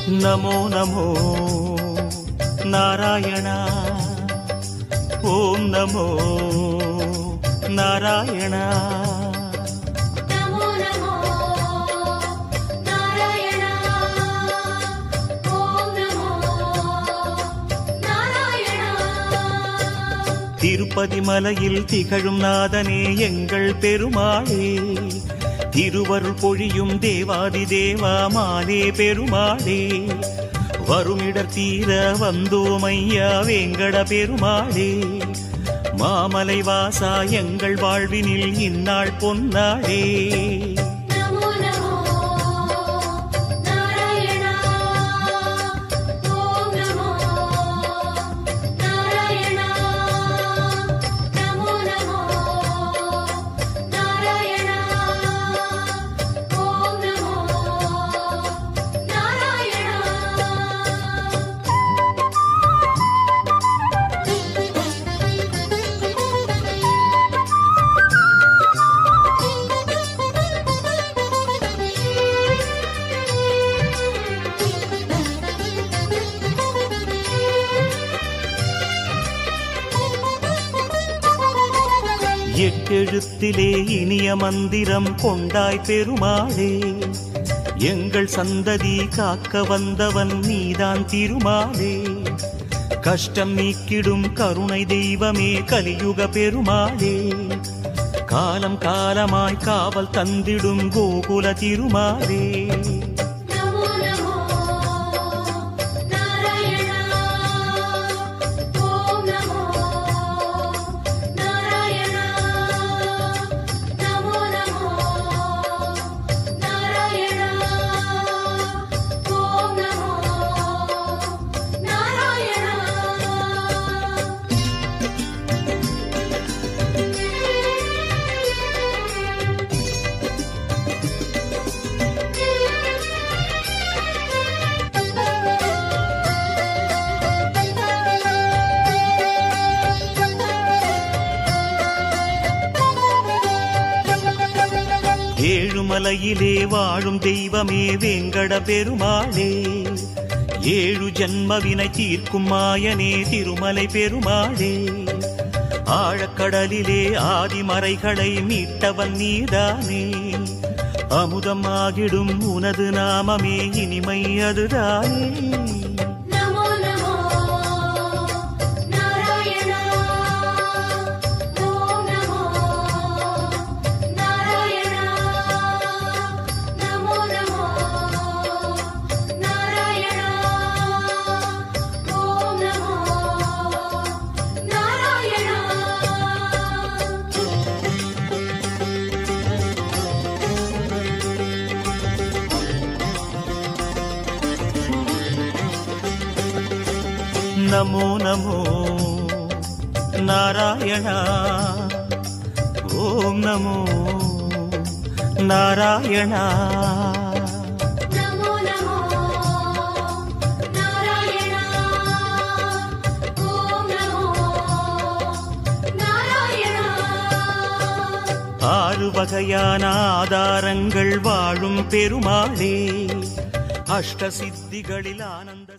नमो नमो नारायणा ओम नमो नारायणा नमो नमो नारायणा ओम नमो नारायणा तिरुपति मलैயில் திகழும் நாதனே எங்கள் பெருமாளே திருவருள் பொழியும் தேவாதி தேவா மாலே பெருமாளே வருமிடர் தீர வந்தோமையா வேங்கட பெருமாளே மாமலை வாசா எங்கள் வாழ்வினில் இந்நாள் பொன்னாளே எட்டெழுத்திலே இனிய மந்திரம் கொண்டாய் பெருமாளே எங்கள் சந்ததி காக்க வந்தவன் நீதான் திருமாலே கஷ்டம் நீக்கிடும் கருணை தெய்வமே கலியுக பெருமாளே காலம் காலமாய் காவல் தந்திடும் கோகுல திருமாலே ஏழுமலையிலே வாழும் தெய்வமே வேங்கட பெருமாளே ஏழு ஜன்மவினை தீர்க்கும் மாயனே திருமலை பெருமாளே ஆழக்கடலிலே ஆதிமறைகளை மீட்டவன் நீதானே அமுதமாகிடும் உனது நாமமே இனிமை அதுதானே नमो नमो नारायणा ओम नमो नारायणा नमो नमो नारायणा ओम नमो नारायणा ஆறு வகையான ஆதாரங்கள் வாழும் பெருமாளே அஷ்ட சித்திகளில் ஆனந்த